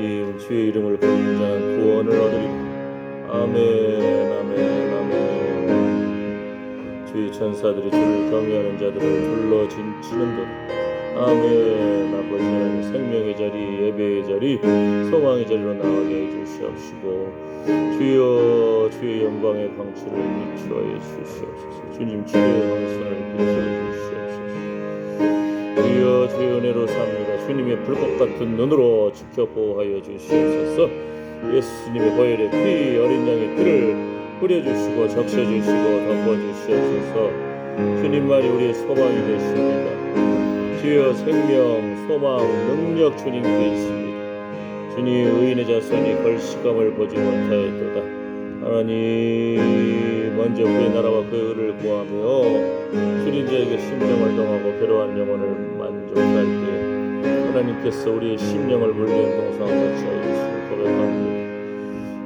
주님 주의 이름을 부르는 자는 구원을 얻으리라. 아멘 아멘 아멘. 주의 천사들이 주를 경외하는 자들을 둘러 진치는도다. 아멘. 아버지 하나님, 생명의 자리, 예배의 자리, 소망의 자리로 나가게 해 주시옵시고, 주여 주의 영광의 광채를 비추어 주시옵소서. 주님 주의 광선을 비추어 주시옵소서. 주여 주의 은혜로 삽니다. 주님의 불꽃 같은 눈으로 지켜 보호하여 주시옵소서. 예수님의 보혈의 피, 어린 양의 피를 뿌려주시고 적셔주시고 덮어주시옵소서. 주님만이 우리의 소망이 되십니다. 주여 생명, 소망, 능력 주님께 있습니다. 주님 의인의 자손이 걸시감을 보지 못하였도다. 하나님 먼저 그의 나라와 그의 의를 구하며 주님 자에게 심령을 동하고 괴로워하는 영혼을 만족할 때 하나님께서 우리의 심령을 물리는 동상을 거치하여 주시고 고백합니다.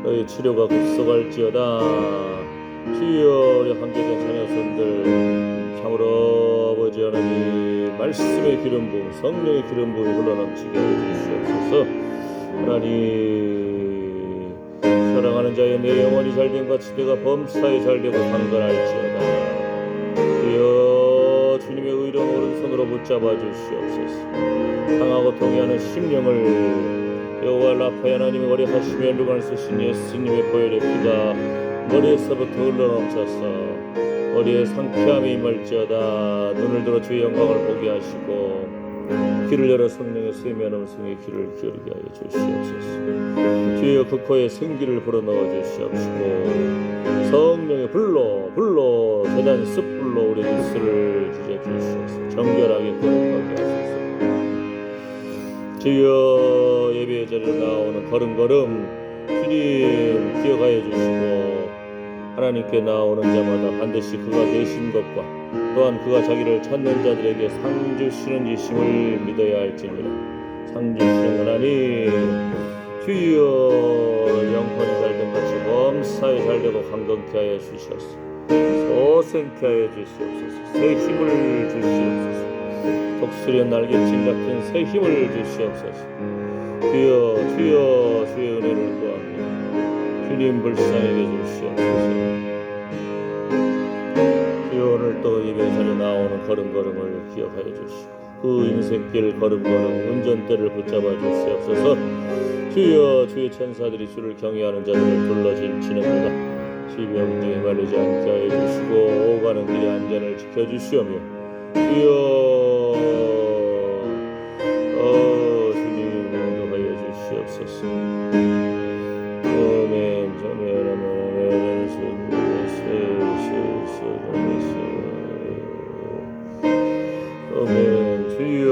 너희 치료가 급속할지어다. 주여 우리 함께된 자녀손들 참으로 아버지 하나님 말씀의 기름 부음, 성령의 기름 부음이 흘러넘치게 해주시옵소서. 하나님 사랑하는 자여 내 영혼이 잘된 같이 내가 범사에 잘되고 강건할지어다. 주여 주님의 의로운 오른손으로 붙잡아 주시옵소서. 상하고 통해하는 심령을 여호와 라파의 하나님의 머리 하시며 누가 쓰신 예수님의 보혈의 피가 머리에서부터 흘러넘쳐서 머리에 상쾌함이 임할지어다. 눈을 들어 주의 영광을 보게 하시고 귀를 열어 성령의 세미한 음성의 귀를 기울이게 하여 주시옵소서. 주여 그 코에 생기를 불어넣어 주시옵시고 성령의 불로 대단 숯불로 우리 입술을 주제 주시옵소서. 정결하게 거룩하게 하소서. 주여 예배의 자리로 나오는 걸음걸음 주님 기억하여 주시고 하나님께 나오는 자마다 반드시 그가 계신 것과 또한 그가 자기를 찾는 자들에게 상 주시는 이심을 믿어야 할지니라. 상 주시는 하나님 주여 영혼이 잘된 같이 범사에 잘되고 강건케 하여 주시옵소서. 소생케 하여 주시옵소서. 새 힘을 주시옵소서. 독수리의 날개짓 같은 새 힘을 주시옵소서. 주여 주의 은혜를 구합니다. 주님 불쌍하게 주시옵소서. 주여 오늘 또 예배 자리에 나오는 걸음걸음을 기억하여 주시고 그 인생길 걸음걸음 운전대를 붙잡아 주시옵소서. 주여 주의 천사들이 주를 경외하는 자들을 둘러 진치는도다. 질병중에 말리지 않게 하여 주시고 오가는 길의 안전을 지켜주시오며 주여 주님 인도하여 주시옵소서. 아멘. 아멘. 주여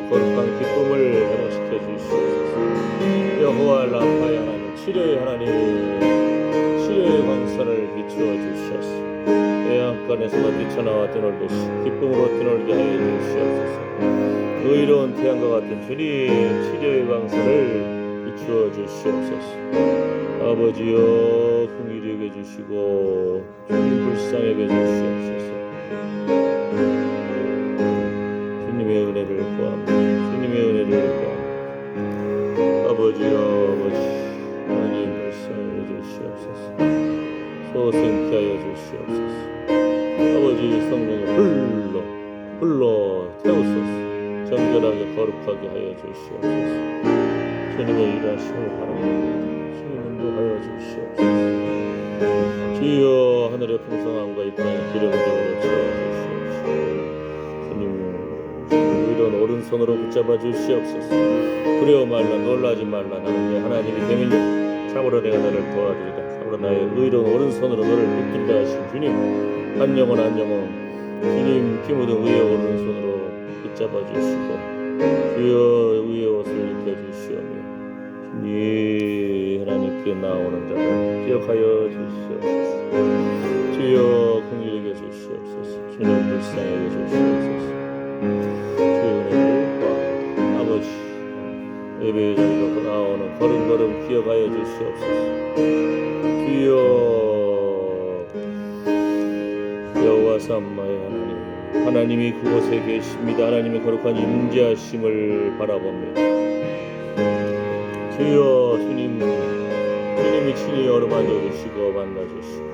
거룩한 기쁨을 회복시켜 주시옵소서. 여호와 라파의 하나님, 치료의 하나님, 치료의 광선을 비추어 주시옵소서. 해안간에서만 뛰쳐나와 뛰놀듯이 기쁨으로 뛰놀게 하여 주시옵소서. 의로운 태양과 같은 주님 치료의 광선을 비추어 주시옵소서. 아버지여 긍휼히 여겨 주시고 주님 불쌍하게 주시옵소서. 주님의 은혜를 구합니다. 주님의 은혜를 구합니다. 아버지여 하나님 불쌍하게 주시옵소서. 소생케 하여 주시옵소서. 아버지 성령의 불로 태우소서. 정결하게 거룩하게 하여 주시옵소서. 주님의 일하심을 바랍니다. 주님 인도하여 주시옵소서. 주여 하늘의 풍성함과 이 땅의 기름짐으로 채워주시옵소서. 주님 의로운 오른손으로 붙잡아 주시옵소서. 두려워 말라 놀라지 말라. 나는 내 하나님이 됨이니 참으로 내가 너를 도와주리라. 참으로 나의 의로운 오른손으로 너를 붙들게 하신 주님 한 영혼 주님 피 묻은 의의 오른손으로 붙잡아 주시고 주여 의의 옷을 입혀주시오며 주님 하나님께 나오는 자를 기억하여 주시옵소서. 주여 긍휼히 여겨 주시옵소서. 주님 불쌍히 여겨 주시옵소서. 주의 은혜를 구합니다. 아버지 예배의 자리로 나오는 걸음걸음 기억하여 주시옵소서. 주여 여호와 삼마의 하나님이 그곳에 계십니다. 하나님의 거룩한 임재하심을 바라봅니다. 주여 주님이 친히 어루만져 주시고 만나 주시고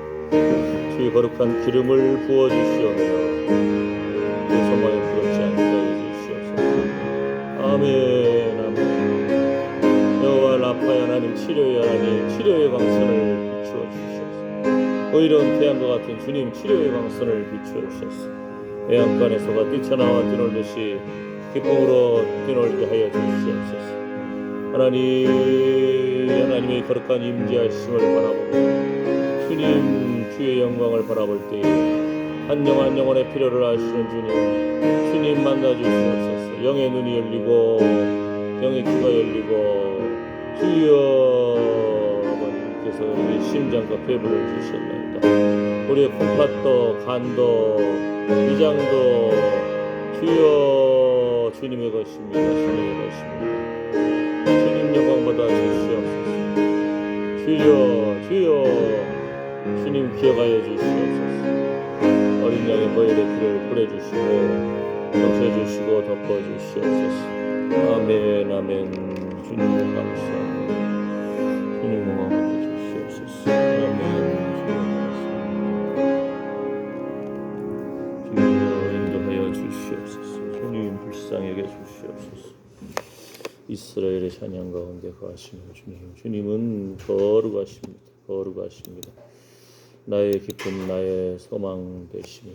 주의 거룩한 기름을 부어 주시오며 그 소망에 부럽지 않게 해 주시옵소서. 아멘 아멘. 여호와 라파의 하나님, 치료의 하나님, 치료의 광선을 비추어 주시옵소서. 의로운 태양과 같은 주님, 치료의 광선을 비추어 주셨소. 외양간의 소가 뛰쳐나와 뛰놀듯이 기쁨으로 뛰놀게 하여 주시옵소서. 하나님의 거룩한 임재하심을 바라보고 주님 주의 영광을 바라볼 때에 한 영 한 영혼의 필요를 아시는 주님 만나 주시옵소서. 영의 눈이 열리고 영의 귀가 열리고 주여 아버지께서 우리 심장과 폐부를 주셨나이다. 우리의 콩팥도 간도 위장도 주여 주님의 것입니다. 주님의 것입니다. 주님 영광 받아 주시옵소서. 주여 주님 기억하여 주시옵소서. 어린 양의 보혈의 피를 뿌려주시고 적셔주시고 덮어주시옵소서. 아멘 아멘. 주님 감사합니다. 주님 영광 받아 주시옵소서. 아멘. 주여 인도하여 주시옵소서. 주님 불쌍히 여겨 주시옵소서. 이스라엘의 찬양 가운데 거하시는 주님은 거룩하십니다. 나의 기쁨, 나의 소망 되시며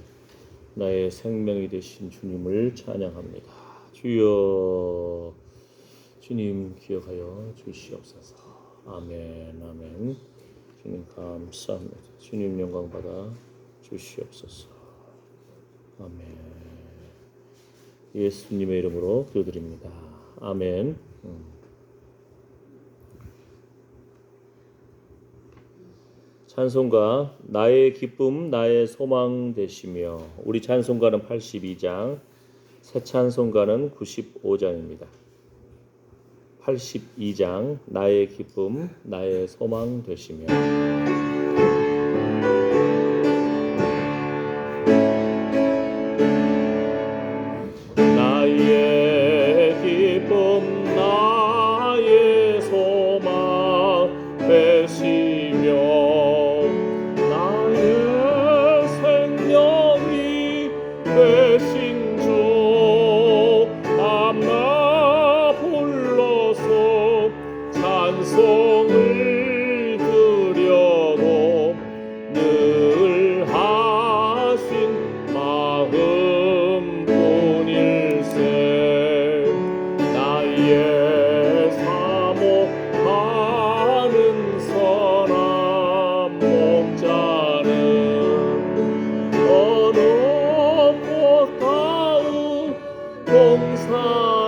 나의 생명이 되신 주님을 찬양합니다. 주여 주님 기억하여 주시옵소서. 아멘 아멘. 주님 감사합니다. 주님 영광 받아 주시옵소서. 아멘. 예수님의 이름으로 기도드립니다. 아멘. 찬송가 나의 기쁨 나의 소망 되시며. 우리 찬송가는 82장, 새 찬송가는 95장입니다. 82장 나의 기쁨 나의 소망 되시며.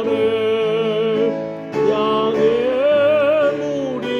동산에 양의 물이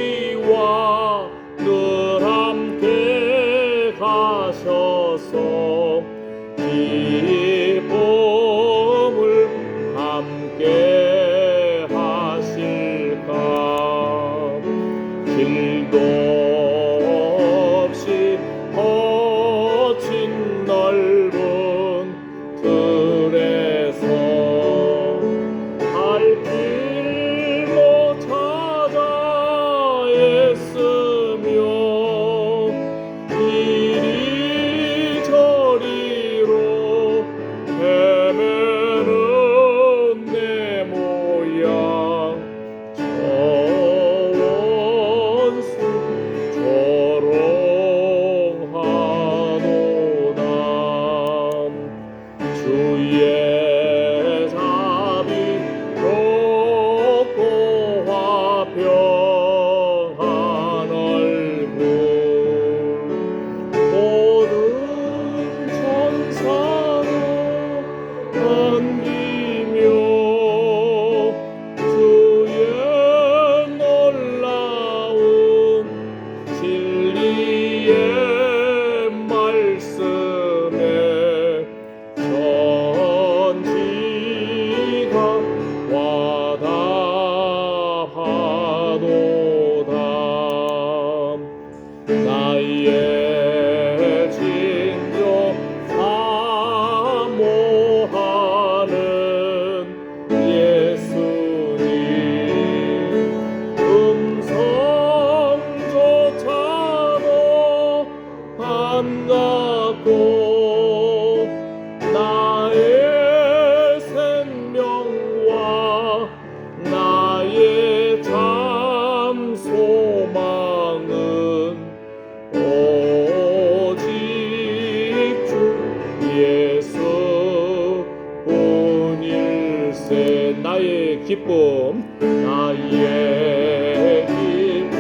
기쁨 나의 기쁨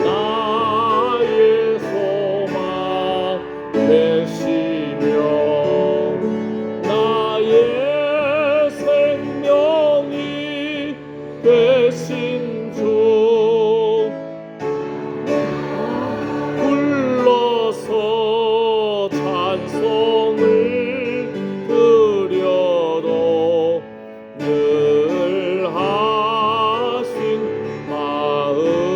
나의 소망 되시며 나의 생명이 되신 주 불러서 찬송을 드려도 늘 하신 마음뿐일세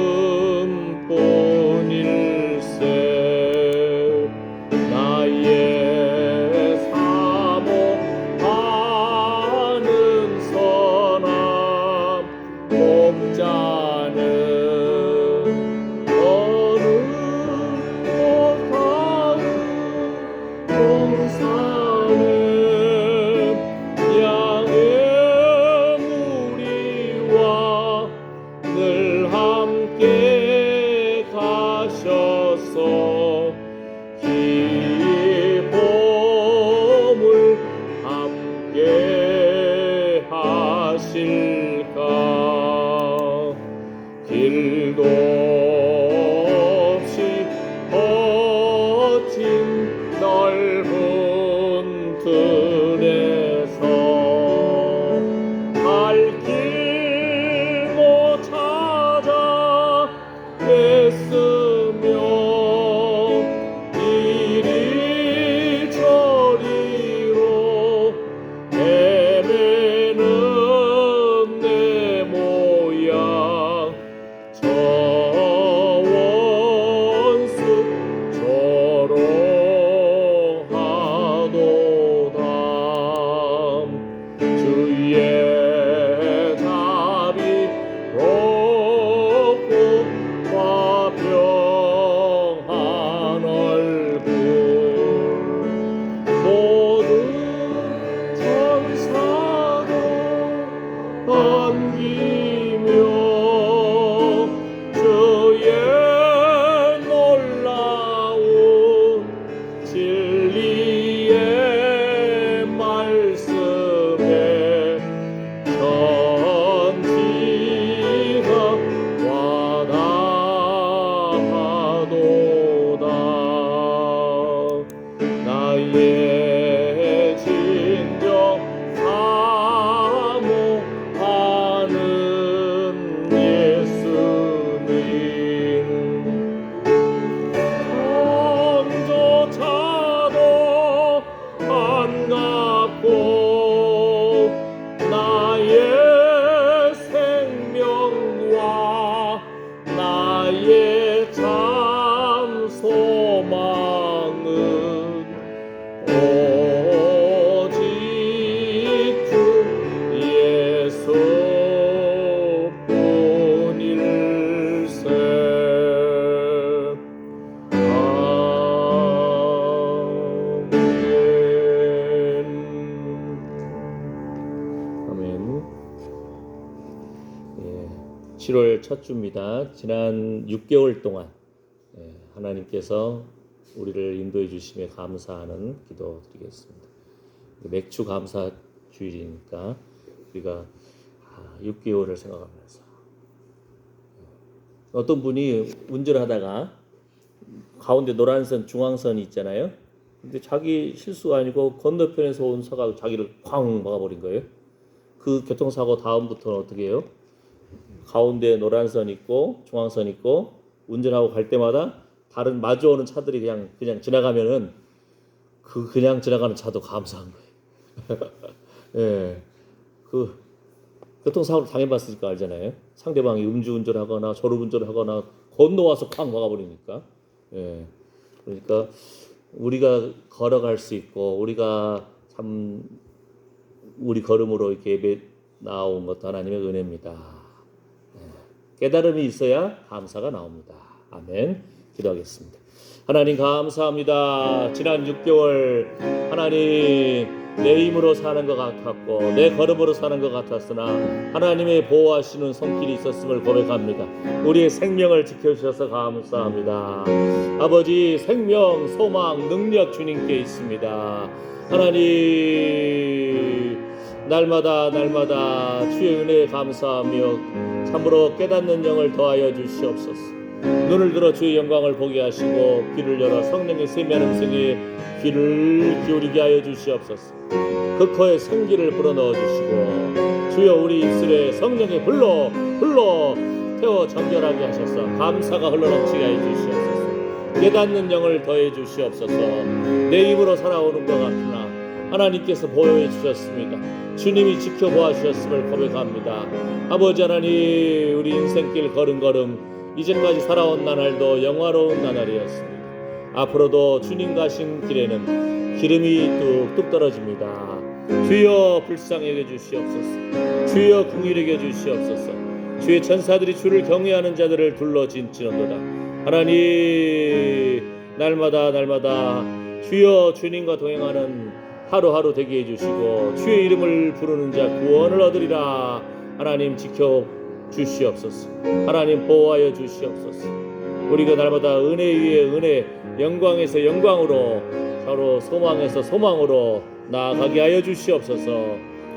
나의 사모하는 선함 목자는 어느 곳가운 동산에 양의 무리와 늘 함께 가셔서 기쁨을 함께 하실까 길도 없이 거친 넓은 들에서 갈 길 못 찾아 애쓰며 이리저리로 헤매는 내 모양 저 원수 조롱하도다 주의 자비 높고 화평한 얼굴 모든 천사도 반기며 주의 놀라운 진리의 말씀에 전지가 와닿아도다 나의 진정 사모하는 예수님 성조차도 반갑고 나의 생명과 나의 참 소망은 오직 주 예수뿐일세 아멘. 예, 7월 첫 주입니다. 지난 6개월 동안 하나님께서 우리를 인도해 주심에 감사하는 기도 드리겠습니다. 맥주 감사 주일이니까 우리가 6개월을 생각하면서 어떤 분이 운전하다가 가운데 노란선 중앙선이 있잖아요. 근데 자기 실수가 아니고 건너편에서 온 차가 자기를 쾅 막아버린 거예요. 그 교통사고 다음부터는 어떻게 해요? 가운데 노란선 있고 중앙선 있고 운전하고 갈 때마다 다른 마주오는 차들이 그냥 지나가면은 그냥 지나가는 차도 감사한 거예요. 예, 그 교통사고를 당해봤으니까 알잖아요. 상대방이 음주운전하거나 졸음운전하거나 건너와서 쾅 막아버리니까. 예, 그러니까 우리가 걸어갈 수 있고 우리가 참 우리 걸음으로 이렇게 예배 나온 것도 하나님의 은혜입니다. 깨달음이 있어야 감사가 나옵니다. 아멘. 기도하겠습니다. 하나님 감사합니다. 지난 6개월 하나님 내 힘으로 사는 것 같았고 내 걸음으로 사는 것 같았으나 하나님의 보호하시는 손길이 있었음을 고백합니다. 우리의 생명을 지켜주셔서 감사합니다. 아버지 생명, 소망, 능력 주님께 있습니다. 하나님 날마다 날마다 주의 은혜에 감사하며 참으로 깨닫는 영을 더하여 주시옵소서. 눈을 들어 주의 영광을 보게 하시고 귀를 열어 성령의 세미한 음성에 귀를 기울이게 하여 주시옵소서. 그 코에 생기를 불어넣어 주시고 주여 우리 입술에 성령의 불로 태워 정결하게 하셔서 감사가 흘러넘치게 하여 주시옵소서. 깨닫는 영을 더해 주시옵소서. 내 입으로 살아오는 것 같으나 하나님께서 보호해 주셨습니다. 주님이 지켜보아 주셨음을 고백합니다. 아버지 하나님, 우리 인생길 걸음걸음 이제까지 살아온 나날도 영화로운 나날이었습니다. 앞으로도 주님 가신 길에는 기름이 뚝뚝 떨어집니다. 주여 불쌍히 여겨 주시옵소서. 주여 긍휼히 여겨 주시옵소서. 주의 천사들이 주를 경외하는 자들을 둘러 진치는도다. 하나님, 날마다 주여 주님과 동행하는 하루하루 되게 해주시고 주의 이름을 부르는 자 구원을 얻으리라. 하나님 지켜 주시옵소서. 하나님 보호하여 주시옵소서. 우리가 날마다 은혜 위에 은혜, 영광에서 영광으로, 서로 소망에서 소망으로 나아가게 하여 주시옵소서.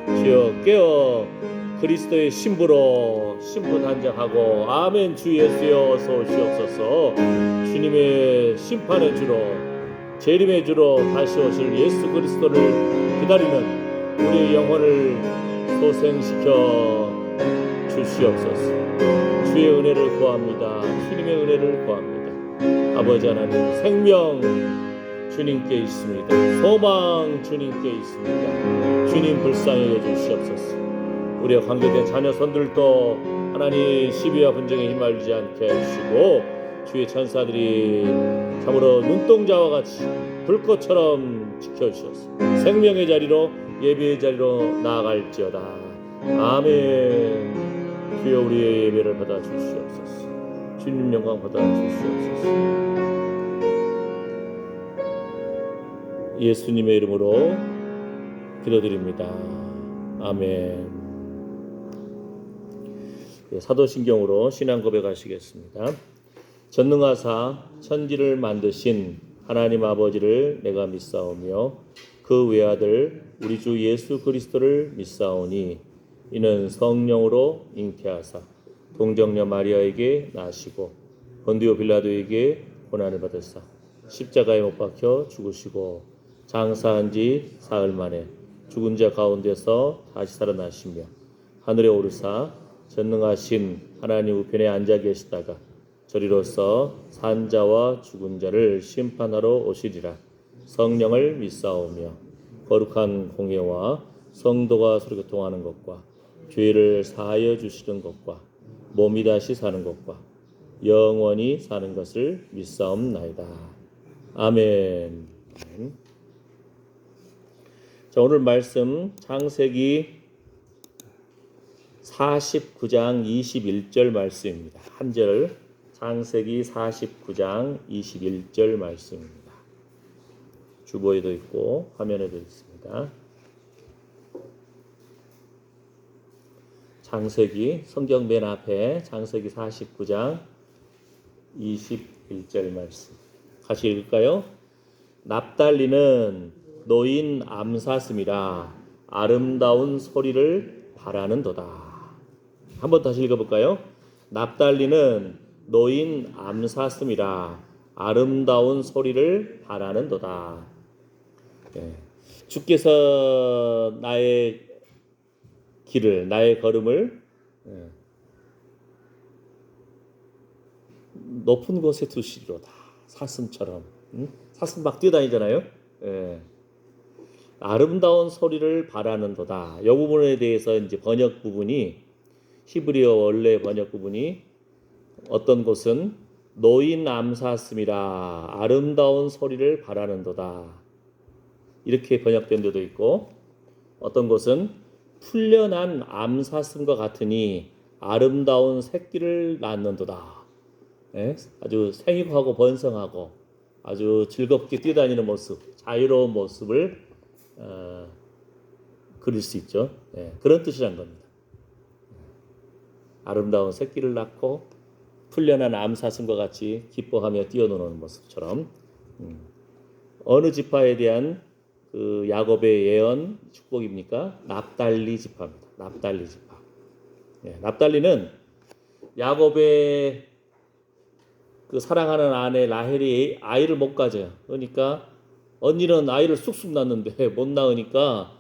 주여 깨어 그리스도의 신부로 신부 단장하고 아멘. 주 예수여 어서 오시옵소서. 주님의 심판의 주로 재림의 주로 다시 오실 예수 그리스도를 기다리는 우리의 영혼을 소생시켜 주시옵소서. 주의 은혜를 구합니다. 주님의 은혜를 구합니다. 아버지 하나님, 생명 주님께 있습니다. 소망 주님께 있습니다. 주님 불쌍히 여주시옵소서. 우리와 관계된 자녀 손들도 하나님 시비와 분쟁에 휘말리지 않게 해주시고 주의 천사들이 참으로 눈동자와 같이 불꽃처럼 지켜주셔서 생명의 자리로 예배의 자리로 나아갈지어다. 아멘. 주여 우리의 예배를 받아 주시옵소서. 주님 영광 받아 주시옵소서. 예수님의 이름으로 기도드립니다. 아멘. 사도신경으로 신앙 고백하시겠습니다. 전능하사 천지를 만드신 하나님 아버지를 내가 믿사오며 그 외아들 우리 주 예수 그리스도를 믿사오니 이는 성령으로 잉태하사 동정녀 마리아에게 나시고 본디오 빌라도에게 고난을 받으사 십자가에 못 박혀 죽으시고 장사한 지 사흘 만에 죽은 자 가운데서 다시 살아나시며 하늘에 오르사 전능하신 하나님 우편에 앉아 계시다가 저리로서 산자와 죽은 자를 심판하러 오시리라. 성령을 믿사오며 거룩한 공예와 성도가 서로 교통하는 것과 죄를 사하여 주시는 것과 몸이 다시 사는 것과 영원히 사는 것을 믿사옵나이다. 아멘. 자, 오늘 말씀 창세기 49장 21절 말씀입니다. 한 절 창세기 49장 21절 말씀입니다. 주보에도 있고 화면에도 있습니다. 창세기 성경 맨 앞에 창세기 49장 21절 말씀 같이 읽을까요? 납달리는 노인 암사슴이라 아름다운 소리를 바라는도다. 한번 다시 읽어볼까요? 납달리는 노인 암사슴이라 아름다운 소리를 바라는도다. 주께서 나의 길을, 나의 걸음을 높은 곳에 두시리로다. 사슴처럼. 사슴 막 뛰어다니잖아요. 아름다운 소리를 바라는도다. 이 부분에 대해서 이제 번역 부분이 히브리어 원래 번역 부분이 어떤 곳은 노인 암사슴이라 아름다운 소리를 바라는도다. 이렇게 번역된 데도 있고 어떤 곳은 풀려난 암사슴과 같으니 아름다운 새끼를 낳는도다. 아주 생육하고 번성하고 아주 즐겁게 뛰어다니는 모습, 자유로운 모습을 그릴 수 있죠. 그런 뜻이란 겁니다. 아름다운 새끼를 낳고 풀려난 암사슴과 같이 기뻐하며 뛰어노는 모습처럼 어느 지파에 대한 그 야곱의 예언 축복입니까? 납달리 지파입니다. 납달리 지파. 예, 납달리는 야곱의 그 사랑하는 아내 라헬이 아이를 못 가져요. 그러니까 언니는 아이를 쑥쑥 낳는데 못 낳으니까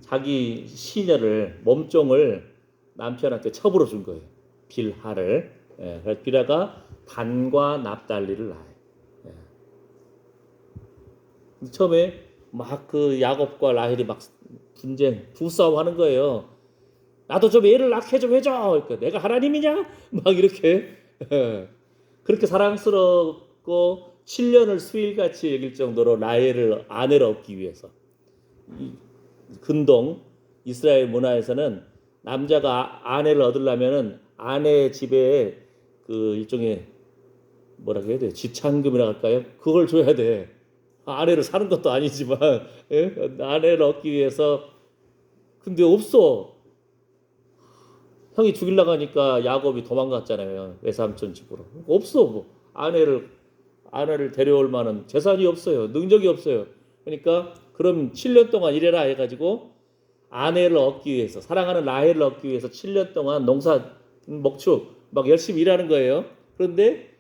자기 시녀를 몸종을 남편한테 처불어 준 거예요. 빌하를. 예, 그래서 빌하가 단과 납달리를 낳아요. 예. 처음에 막 그 야곱과 라헬이 막 분쟁, 부싸움 하는 거예요. 나도 좀 애를 낳게 좀 해줘. 그러니까 내가 하나님이냐? 막 이렇게 그렇게 사랑스럽고 7년을 수일같이 여길 정도로 라헬을 아내로 얻기 위해서 근동 이스라엘 문화에서는 남자가 아내를 얻으려면은 아내 집에 그 일종의 뭐라고 해야 돼? 지참금이라고 할까요? 그걸 줘야 돼. 아내를 사는 것도 아니지만 예? 아내를 얻기 위해서 근데 없어. 형이 죽이려고 하니까 야곱이 도망갔잖아요. 외삼촌 집으로. 없어. 뭐. 아내를 데려올 만한 재산이 없어요. 능력이 없어요. 그러니까 그럼 7년 동안 일해라 해가지고 아내를 얻기 위해서 사랑하는 라헬을 얻기 위해서 7년 동안 농사 목축 막 열심히 일하는 거예요. 그런데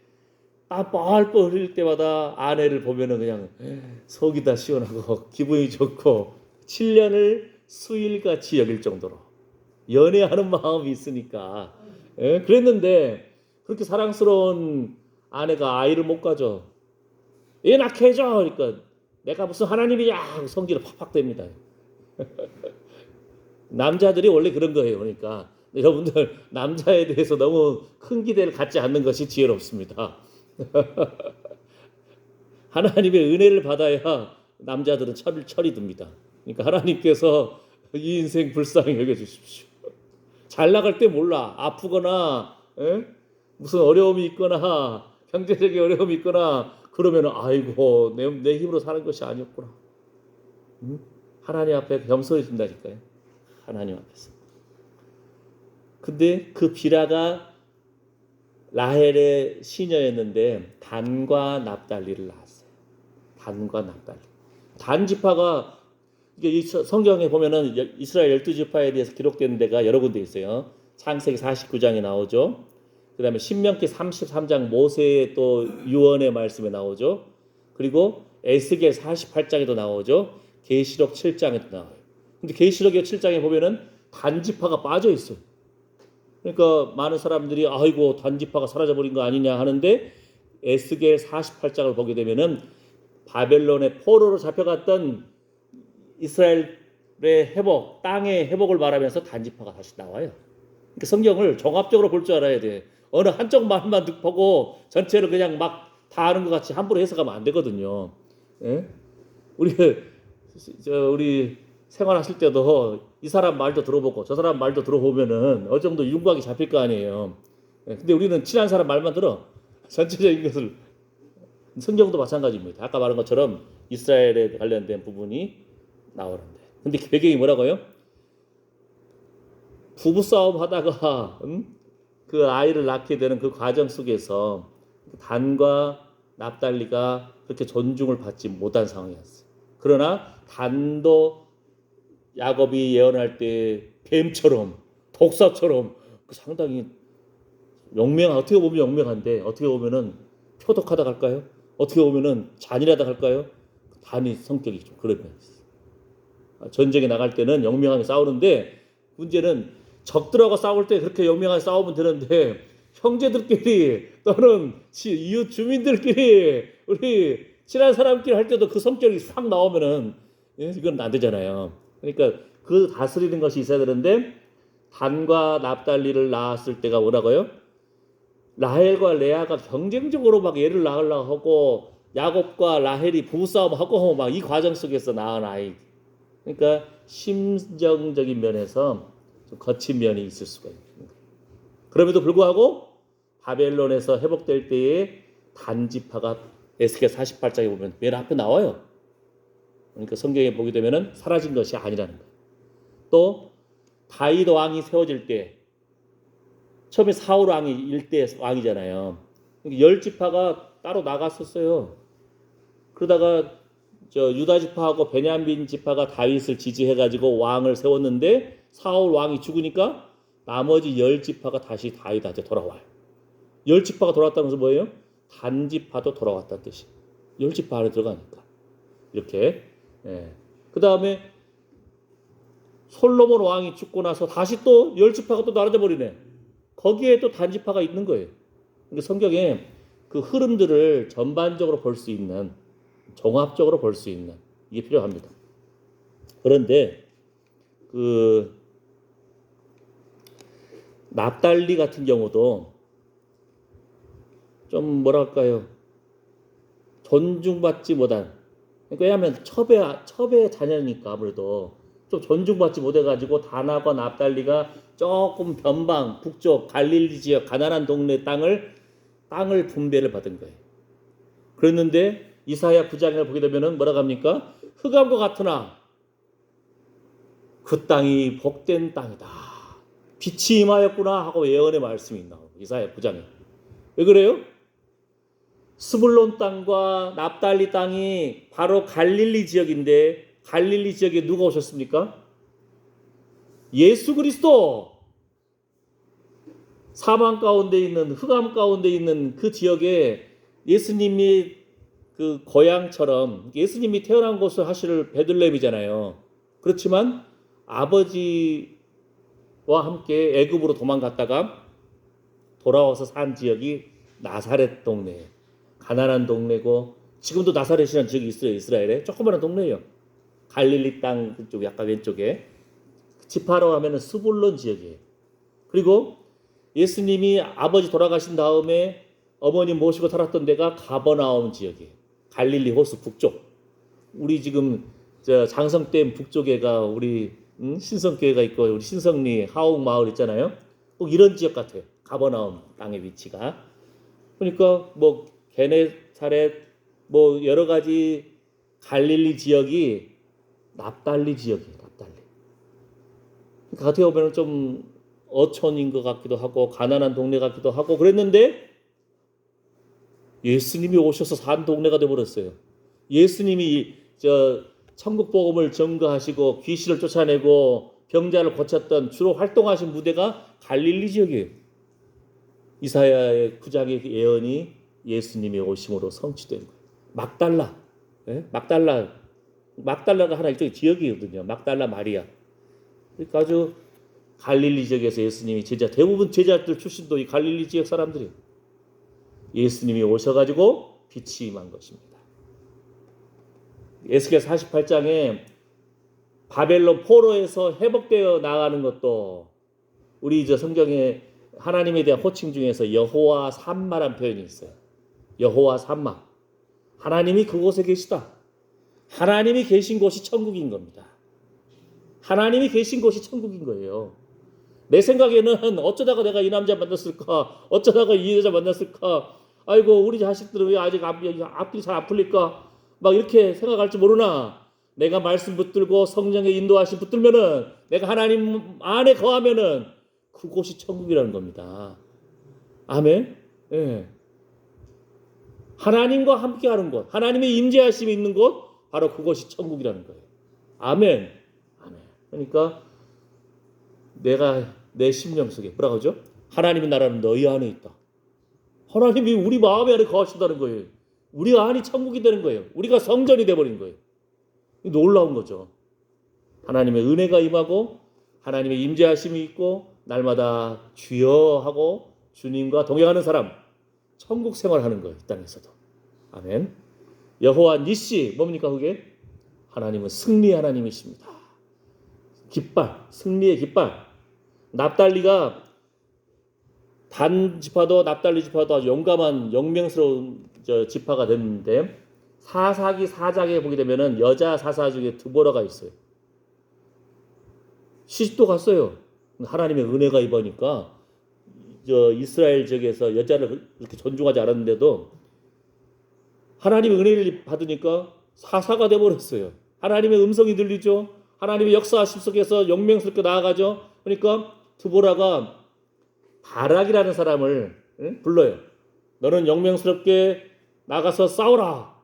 뻘뻘 흘릴 때마다 아내를 보면은 그냥 속이 다 시원하고 기분이 좋고 7년을 수일같이 여길 정도로 연애하는 마음이 있으니까 예? 그랬는데 그렇게 사랑스러운 아내가 아이를 못 가져. 애 낳게 해줘. 그러니까 내가 무슨 하나님이야. 성질을 팍팍 댑니다. 남자들이 원래 그런 거예요. 그러니까 여러분들 남자에 대해서 너무 큰 기대를 갖지 않는 것이 지혜롭습니다. 하나님의 은혜를 받아야 남자들은 철이 듭니다. 그러니까 하나님께서 이 인생 불쌍히 여겨주십시오. 잘 나갈 때 몰라. 아프거나 에? 무슨 어려움이 있거나 경제적인 어려움이 있거나 그러면 아이고 내 힘으로 사는 것이 아니었구나. 응? 하나님 앞에 겸손해진다니까요. 하나님 앞에서. 근데 그 비라가 라헬의 시녀였는데 단과 납달리를 낳았어요. 단과 납달리. 단 지파가 이게 성경에 보면은 이스라엘 12지파에 대해서 기록된 데가 여러 군데 있어요. 창세기 49장에 나오죠. 그다음에 신명기 33장 모세의 또 유언의 말씀에 나오죠. 그리고 에스겔 48장에도 나오죠. 계시록 7장에도 나와요. 근데 계시록 7장에 보면은 단지파가 빠져 있어요. 그러니까 많은 사람들이 아이고 단지파가 사라져 버린 거 아니냐 하는데 에스겔 48장을 보게 되면은 바벨론의 포로로 잡혀갔던 이스라엘의 회복, 땅의 회복을 말하면서 단지파가 다시 나와요. 그러니까 성경을 종합적으로 볼 줄 알아야 돼. 어느 한쪽 말만 보고 전체를 그냥 막 다 아는 것 같이 함부로 해석하면 안 되거든요. 예? 우리 생활하실 때도 이 사람 말도 들어보고 저 사람 말도 들어보면은 어느 정도 윤곽이 잡힐 거 아니에요. 예? 근데 우리는 친한 사람 말만 들어. 전체적인 것을 성경도 마찬가지입니다. 아까 말한 것처럼 이스라엘에 관련된 부분이 나오는데. 근데 배경이 뭐라고요? 부부싸움 하다가 그 아이를 낳게 되는 그 과정 속에서 단과 납달리가 그렇게 존중을 받지 못한 상황이었어요. 그러나 단도 야곱이 예언할 때 뱀처럼 독사처럼 상당히 어떻게 보면 영명한데 어떻게 보면은 표독하다 할까요? 어떻게 보면은 잔인하다 할까요? 단이 성격이 좀 그런 면이 있어요. 전쟁에 나갈 때는 영명하게 싸우는데 문제는 적들하고 싸울 때 그렇게 영명하게 싸우면 되는데 형제들끼리 또는 이웃 주민들끼리 우리 친한 사람끼리 할 때도 그 성격이 확 나오면은 이건 안 되잖아요. 그러니까 그 다스리는 것이 있어야 되는데 단과 납달리를 낳았을 때가 뭐라고요? 라헬과 레아가 경쟁적으로 막 얘를 낳으려고 하고 야곱과 라헬이 부부싸움하고 막 이 과정 속에서 낳은 아이. 그러니까 심정적인 면에서 좀 거친 면이 있을 수가 있습니다. 그럼에도 불구하고 바벨론에서 회복될 때에 단지파가 에스겔 48장에 보면 맨 앞에 나와요. 그러니까 성경에 보게 되면은 사라진 것이 아니라는 거예요. 또 다윗 왕이 세워질 때 처음에 사울 왕이 일대 왕이잖아요. 10지파가 따로 나갔었어요. 그러다가 저 유다 지파하고 베냐민 지파가 다윗을 지지해가지고 왕을 세웠는데 사울 왕이 죽으니까 나머지 10지파가 다시 다윗한테 돌아와요. 10지파가 돌아왔다는 것은 뭐예요? 단지파도 돌아왔다는 뜻이. 10지파 안에 들어가니까 이렇게. 예. 그 다음에 솔로몬 왕이 죽고 나서 다시 또 10지파가 또 나눠져 버리네. 거기에 또 단지파가 있는 거예요. 그러니까 성경에 그 흐름들을 전반적으로 볼 수 있는, 종합적으로 볼 수 있는 이게 필요합니다. 그런데 그 납달리 같은 경우도 좀 뭐랄까요, 존중받지 못한, 그러니까 왜냐하면 첩의 자녀니까 아무래도 좀 존중받지 못해가지고 단하고 납달리가 조금 변방 북쪽 갈릴리 지역 가나안 동네 땅을 분배를 받은 거예요. 그랬는데 이사야 9장을 보게 되면은 뭐라고 합니까? 흑암과 같으나 그 땅이 복된 땅이다. 빛이 임하였구나 하고 예언의 말씀이 나오고 이사야 9장에. 왜 그래요? 스불론 땅과 납달리 땅이 바로 갈릴리 지역인데 갈릴리 지역에 누가 오셨습니까? 예수 그리스도. 사망 가운데 있는, 흑암 가운데 있는 그 지역에 예수님이 그 고향처럼, 예수님이 태어난 곳을 사실 베들레헴이잖아요. 그렇지만 아버지와 함께 애굽으로 도망갔다가 돌아와서 산 지역이 나사렛 동네, 가나안 동네고, 지금도 나사렛이라는 지역이 있어요. 이스라엘에 조그마한 동네예요. 갈릴리 땅 그쪽 약간 왼쪽에. 지파로 하면은 스불론 지역이에요. 그리고 예수님이 아버지 돌아가신 다음에 어머니 모시고 살았던 데가 가버나움 지역이에요. 갈릴리 호수 북쪽. 우리 지금 저 장성댐 북쪽에가 우리 신성교회가 있고 우리 신성리 하옥 마을 있잖아요. 꼭 이런 지역 같아요. 가버나움 땅의 위치가. 그러니까 뭐 게네사렛 뭐 여러 가지 갈릴리 지역이 납달리 지역이에요. 납달리. 그러니까 어떻게 보면 좀 어촌인 것 같기도 하고 가난한 동네 같기도 하고 그랬는데 예수님이 오셔서 산 동네가 되어버렸어요. 예수님이 저 천국 복음을 전거하시고 귀신을 쫓아내고 병자를 고쳤던 주로 활동하신 무대가 갈릴리 지역이에요. 이사야의 9장의 예언이 예수님이 오심으로 성취된 거예요. 막달라, 예? 막달라가 하나 일종의 지역이거든요. 막달라 마리아. 그러니까 아주 갈릴리 지역에서 예수님이 대부분 제자들 출신도 이 갈릴리 지역 사람들이에요. 예수님이 오셔가지고 빛이 임한 것입니다. 에스겔 48장에 바벨론 포로에서 회복되어 나가는 것도 우리 저 성경에 하나님에 대한 호칭 중에서 여호와 삼마란 표현이 있어요. 여호와 삼마. 하나님이 그곳에 계시다. 하나님이 계신 곳이 천국인 겁니다. 하나님이 계신 곳이 천국인 거예요. 내 생각에는 어쩌다가 내가 이 남자 만났을까? 어쩌다가 이 여자 만났을까? 아이고 우리 자식들은 왜 아직 앞길이 잘 안 풀릴까? 막 이렇게 생각할지 모르나 내가 말씀 붙들고 성령의 인도하심 붙들면은 내가 하나님 안에 거하면은 그곳이 천국이라는 겁니다. 아멘. 예. 하나님과 함께하는 곳, 하나님의 임재하심이 있는 곳, 바로 그곳이 천국이라는 거예요. 아멘. 아멘. 그러니까 내가 내 심령 속에 뭐라고 하죠? 하나님의 나라는 너희 안에 있다. 하나님이 우리 마음 안에 거하신다는 거예요. 우리 안이 천국이 되는 거예요. 우리가 성전이 되어버린 거예요. 놀라운 거죠. 하나님의 은혜가 임하고 하나님의 임재하심이 있고 날마다 주여 하고 주님과 동행하는 사람, 천국 생활하는 거예요. 이 땅에서도. 아멘. 여호와 니시 뭡니까 그게? 하나님은 승리의 하나님이십니다. 깃발, 승리의 깃발. 납달리가 단 지파도 납달리 지파도 아주 용감한 영명스러운 지파가 됐는데 사사기 4장에 보게 되면은 여자 사사 중에 드보라가 있어요. 시집도 갔어요. 하나님의 은혜가 입으니까 이스라엘 지역에서 여자를 그렇게 존중하지 않았는데도 하나님의 은혜를 받으니까 사사가 되어버렸어요. 하나님의 음성이 들리죠. 하나님의 역사하심 속에서 용맹스럽게 나아가죠. 그러니까 드보라가 바락이라는 사람을 불러요. 너는 용맹스럽게 나가서 싸우라.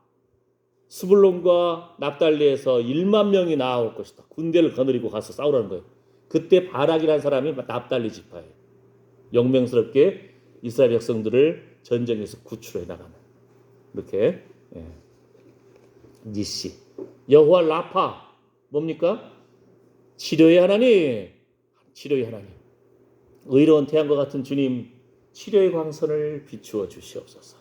스불론과 납달리에서 1만 명이 나올 것이다. 군대를 거느리고 가서 싸우라는 거예요. 그때 바락이라는 사람이 납달리 지파예요. 영명스럽게 이스라엘 백성들을 전쟁에서 구출해 나가는 이렇게 니시 여호와 라파 뭡니까? 치료의 하나님, 치료의 하나님. 의로운 태양과 같은 주님, 치료의 광선을 비추어 주시옵소서.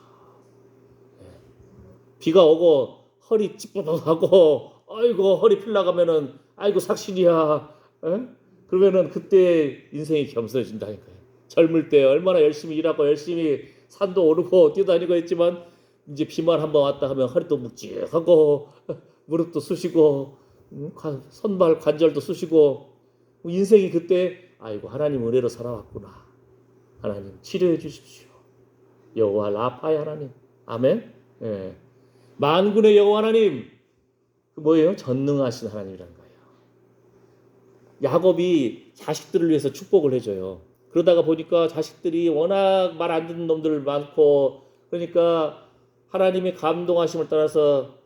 비가 오고 허리 찌뿌덕하고 아이고 허리 필 나가면은 아이고 삭신이야. 그러면은 그때 인생이 겸손해진다니까요. 젊을 때 얼마나 열심히 일하고 열심히 산도 오르고 뛰어다니고 했지만 이제 비만 한번 왔다 하면 허리도 묵직하고 무릎도 쑤시고 손발 관절도 쑤시고 인생이 그때 아이고 하나님 은혜로 살아왔구나. 하나님 치료해 주십시오. 여호와 라파의 하나님. 아멘. 예. 만군의 여호와 하나님. 그 뭐예요? 전능하신 하나님이라는 거예요. 야곱이 자식들을 위해서 축복을 해줘요. 그러다가 보니까 자식들이 워낙 말 안 듣는 놈들 많고 그러니까 하나님의 감동하심을 따라서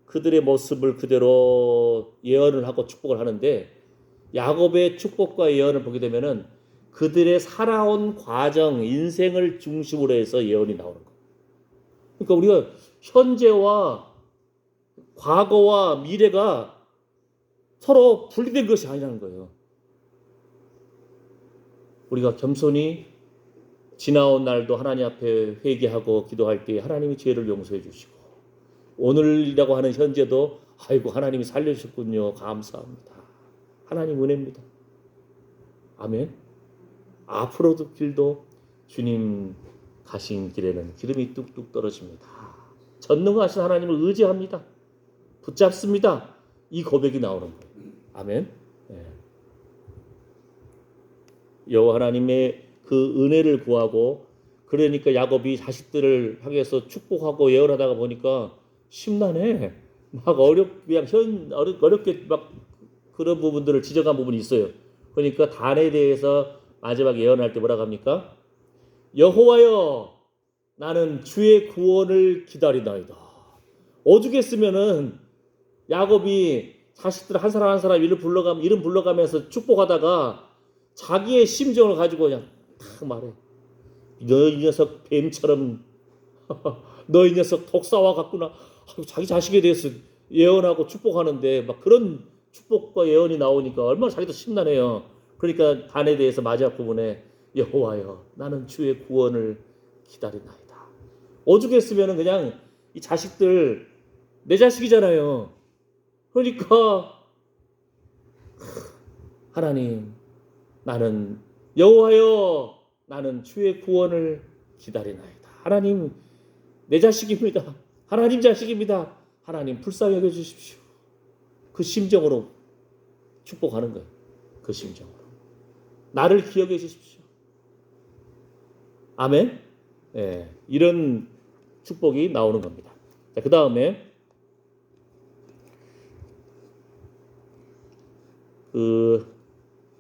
그들의 모습을 그대로 예언을 하고 축복을 하는데 야곱의 축복과 예언을 보게 되면은 그들의 살아온 과정, 인생을 중심으로 해서 예언이 나오는 거예요. 그러니까 우리가 현재와 과거와 미래가 서로 분리된 것이 아니라는 거예요. 우리가 겸손히 지나온 날도 하나님 앞에 회개하고 기도할 때 하나님이 죄를 용서해 주시고 오늘이라고 하는 현재도 아이고 하나님이 살려주셨군요. 감사합니다. 하나님 은혜입니다. 아멘. 앞으로도 길도 주님 가신 길에는 기름이 뚝뚝 떨어집니다. 전능하신 하나님을 의지합니다. 붙잡습니다. 이 고백이 나오는 거예요. 아멘. 여호와 하나님의 그 은혜를 구하고 그러니까 야곱이 자식들을 향해서 축복하고 예언하다가 보니까 심란해. 막 어렵게 막 그런 부분들을 지적한 부분이 있어요. 그러니까 단에 대해서 마지막 예언할 때 뭐라고 합니까? 여호와여 나는 주의 구원을 기다리나이다. 오죽했으면은 야곱이 자식들 한 사람 한 사람 이름 불러가면서 축복하다가 자기의 심정을 가지고 그냥 탁 말해. 너 이 녀석 뱀처럼 너 이 녀석 독사와 같구나. 자기 자식에 대해서 예언하고 축복하는데 막 그런 축복과 예언이 나오니까 얼마나 자기도 심란해요. 그러니까 단에 대해서 마지막 부분에 여호와여 나는 주의 구원을 기다리나이다. 오죽했으면 그냥 이 자식들 내 자식이잖아요. 그러니까 하나님 나는 여호와여 나는 주의 구원을 기다리나이다. 하나님 내 자식입니다. 하나님 자식입니다. 하나님 불쌍히 여겨주십시오. 그 심정으로 축복하는 거예요. 그 심정으로 나를 기억해 주십시오. 아멘. 이런 축복이 나오는 겁니다. 그 다음에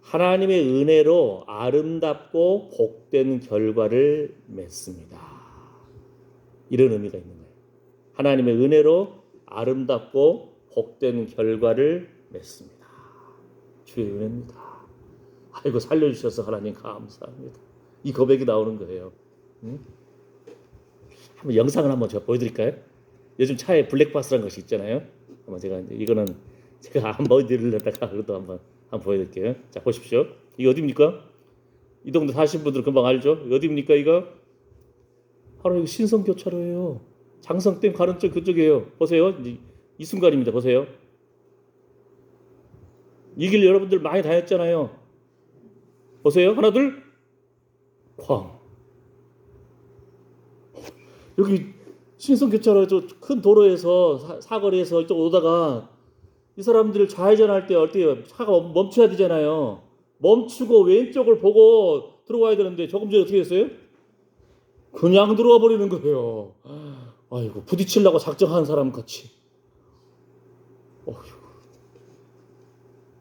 하나님의 은혜로 아름답고 복된 결과를 맺습니다. 이런 의미가 있는 거예요. 하나님의 은혜로 아름답고 복된 결과를 맺습니다. 주의 은혜입니다. 아이고 살려주셔서 하나님 감사합니다. 이 고백이 나오는 거예요. 한번 영상을 한번 제가 보여드릴까요? 요즘 차에 블랙박스라는 것이 있잖아요. 한번 이거는 제가 안 보여드리려다가 그것도 한번 보여드릴게요. 자 보십시오. 이거 어디입니까? 이 동네 사신 분들은 금방 알죠? 어디입니까 이거? 바로 이거 신성교차로예요. 장성댐 가는 쪽 그쪽이에요. 보세요. 이 순간입니다. 보세요. 이 길 여러분들 많이 다녔잖아요. 보세요. 하나 둘 쾅. 여기 신성교차로 큰 도로에서 사거리에서 이쪽 오다가 이 사람들을 좌회전할 때 어때요? 차가 멈춰야 되잖아요. 멈추고 왼쪽을 보고 들어와야 되는데 조금 전에 어떻게 했어요? 그냥 들어와 버리는 거예요. 아이고 부딪히려고 작정한 사람 같이. 어휴,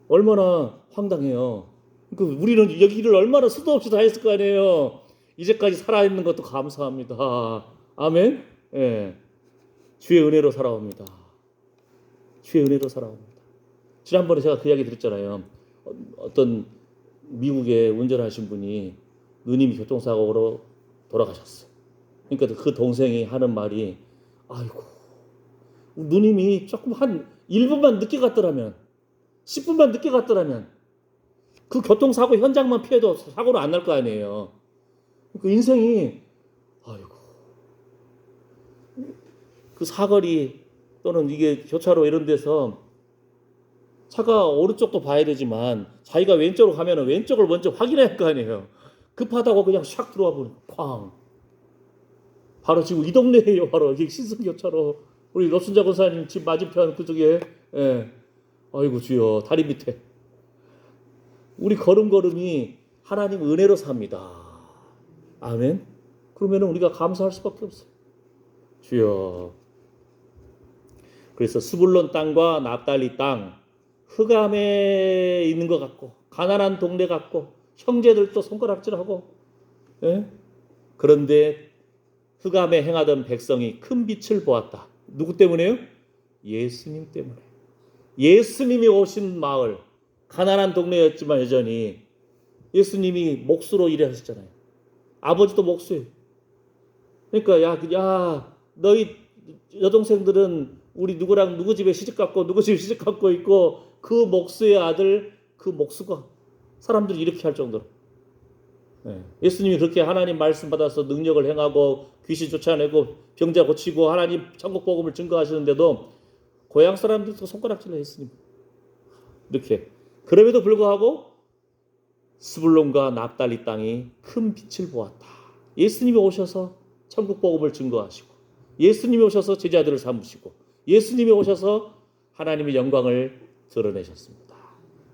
얼마나 황당해요. 우리는 여기를 얼마나 수도 없이 다 했을 거 아니에요. 이제까지 살아있는 것도 감사합니다. 아멘. 주의 은혜로 살아옵니다. 주의 은혜로 살아옵니다. 지난번에 제가 그 이야기 드렸잖아요. 어떤 미국에 운전하신 분이 누님이 교통사고로 돌아가셨어요. 그러니까 그 동생이 하는 말이, 아이고, 누님이 조금 한 1분만 늦게 갔더라면, 10분만 늦게 갔더라면 그 교통사고 현장만 피해도 사고로 안 날 거 아니에요. 그 인생이, 아이고, 그 사거리 또는 이게 교차로 이런 데서 차가 오른쪽도 봐야 되지만 자기가 왼쪽으로 가면은 왼쪽을 먼저 확인해야 할 거 아니에요. 급하다고 그냥 샥 들어와 버리고 쾅. 바로 지금 이 동네에요. 바로 이게 신승교차로 우리 노순자 권사님 집 맞은편 그쪽에. 예. 아이고 주여, 다리 밑에. 우리 걸음걸음이 하나님 은혜로 삽니다. 아멘. 그러면은 우리가 감사할 수밖에 없어요. 주여. 그래서 스불론 땅과 납달리 땅, 흑암에 있는 것 같고 가난한 동네 같고 형제들도 손가락질하고, 예? 그런데 흑암에 행하던 백성이 큰 빛을 보았다. 누구 때문에요? 예수님 때문에. 예수님이 오신 마을, 가난한 동네였지만 여전히 예수님이 목수로 일하셨잖아요. 아버지도 목수예요. 그러니까 야 너희 여동생들은 우리 누구랑 누구 집에 시집갔고 누구 집에 시집갔고 있고 그 목수의 아들, 그 목수가, 사람들이 이렇게 할 정도로. 예수님이 그렇게 하나님 말씀 받아서 능력을 행하고 귀신 쫓아내고 병자 고치고 하나님 천국 복음을 증거하시는데도 고향 사람들도 손가락질을 했으니 이렇게. 그럼에도 불구하고 스불론과 납달리 땅이 큰 빛을 보았다. 예수님이 오셔서 천국 복음을 증거하시고 예수님이 오셔서 제자들을 삼으시고 예수님이 오셔서 하나님의 영광을 드러내셨습니다.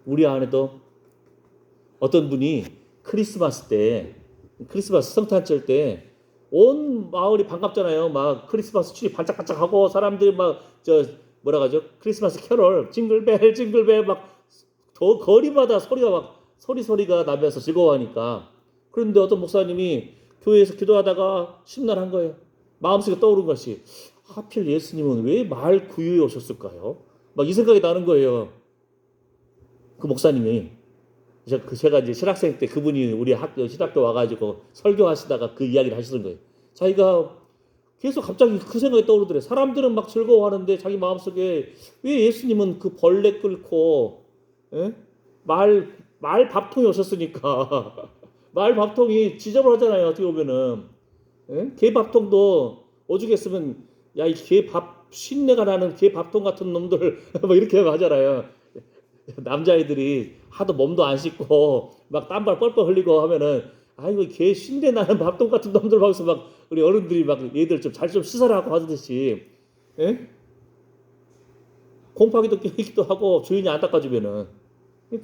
우리 안에도 어떤 분이 크리스마스 성탄절 때 온 마을이 반갑잖아요. 막 크리스마스 트리 반짝반짝하고 사람들이 막 뭐라 하죠? 크리스마스 캐럴 징글벨 징글벨 막 거리마다 소리가 나면서 즐거워하니까. 그런데 어떤 목사님이 교회에서 기도하다가 심란한 거예요. 마음속에 떠오른 것이, 하필 예수님은 왜 마을 구유에 오셨을까요? 막 이 생각이 나는 거예요. 그 목사님이 제가 이제 신학생 때 그분이 우리 신학교 와가지고 설교하시다가 그 이야기를 하시는 거예요. 자기가 계속 갑자기 그 생각이 떠오르더래요. 사람들은 막 즐거워하는데 자기 마음속에 왜 예수님은 그 벌레 끌고, 예? 말 밥통이 오셨으니까 말 밥통이 지저분하잖아요. 어떻게 보면은, 예? 개 밥통도 오죽했으면 야 이 개 밥 신내가 나는 개 밥통 같은 놈들 뭐 이렇게 하잖아요. 남자애들이 하도 몸도 안 씻고 막 땀발 뻘뻘 흘리고 하면은 아이고 개 신내 나는 밥통 같은 놈들 하고서 막 우리 어른들이 막 얘들 좀 잘 좀 씻어라고 하듯이, 예? 곰팡이도 끼기도 하고 주인이 안 닦아주면은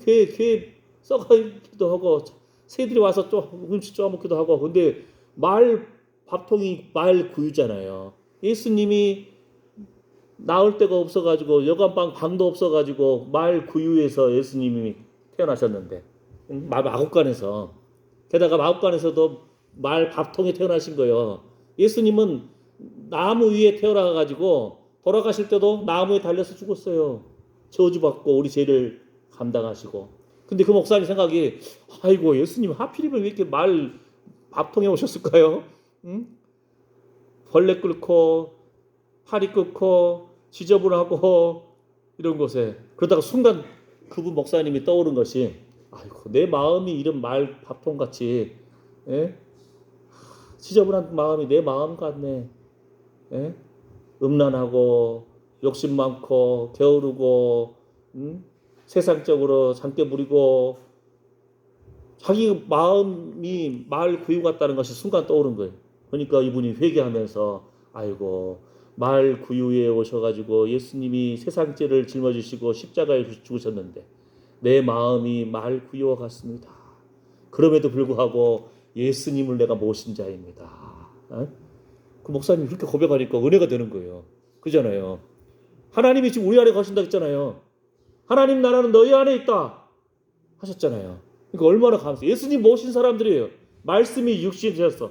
개 썩어있기도 하고 새들이 와서 좀 음식 쪼아먹기도 하고. 근데 말 밥통이 말 구유잖아요. 예수님이 나올 데가 없어가지고 방도 없어가지고 말 구유에서 예수님이 태어나셨는데, 마국간에서, 게다가 마국간에서도 말 밥통에 태어나신 거예요. 예수님은 나무 위에 태어나가지고 돌아가실 때도 나무에 달려서 죽었어요. 저주받고 우리 죄를 감당하시고. 근데 그 목사님 생각이, 아이고 예수님 하필이면 왜 이렇게 말 밥통에 오셨을까요? 응? 벌레 끓고 파리 끓고 지저분하고 이런 곳에. 그러다가 순간 그분 목사님이 떠오른 것이, 아이고 내 마음이 이런 말 밥통같이, 예? 지저분한 마음이 내 마음 같네. 예? 음란하고 욕심 많고 게으르고, 세상적으로 장대 부리고 자기 마음이 말 구유 같다는 것이 순간 떠오른 거예요. 그러니까 이분이 회개하면서, 아이고 말 구유에 오셔가지고 예수님이 세상 죄를 짊어지시고 십자가에 죽으셨는데 내 마음이 말 구유와 같습니다. 그럼에도 불구하고 예수님을 내가 모신 자입니다. 그 목사님이 그렇게 고백하니까 은혜가 되는 거예요. 그잖아요. 하나님이 지금 우리 안에 거신다 했잖아요. 하나님 나라는 너희 안에 있다 하셨잖아요. 그러니까 얼마나 감사해요. 예수님 모신 사람들이에요. 말씀이 육신이 되었어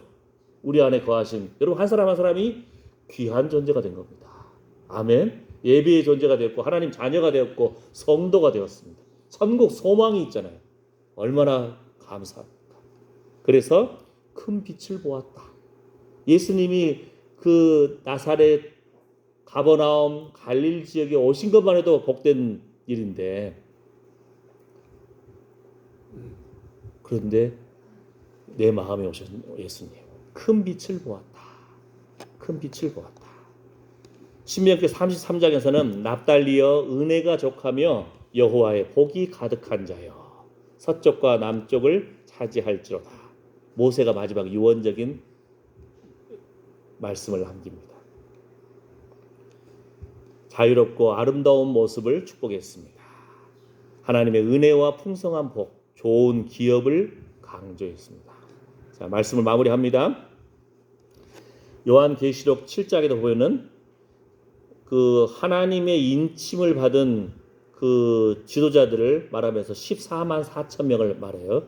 우리 안에 거하신 여러분 한 사람 한 사람이 귀한 존재가 된 겁니다. 아멘. 예배의 존재가 되었고 하나님 자녀가 되었고 성도가 되었습니다. 천국 소망이 있잖아요. 얼마나 감사합니까? 그래서 큰 빛을 보았다. 예수님이 그 나사렛, 가버나움, 갈릴리 지역에 오신 것만 해도 복된 일인데, 그런데 내 마음에 오신 예수님, 큰 빛을 보았다. 큰 빛을 보았다. 신명기 33장에서는 납달리여 은혜가 족하며 여호와의 복이 가득한 자여 서쪽과 남쪽을 차지할지로다. 모세가 마지막 유언적인 말씀을 남깁니다. 자유롭고 아름다운 모습을 축복했습니다. 하나님의 은혜와 풍성한 복, 좋은 기업을 강조했습니다. 자, 말씀을 마무리합니다. 요한계시록 7장에도 보면은 그 하나님의 인침을 받은 그 지도자들을 말하면서 14만 4천 명을 말해요.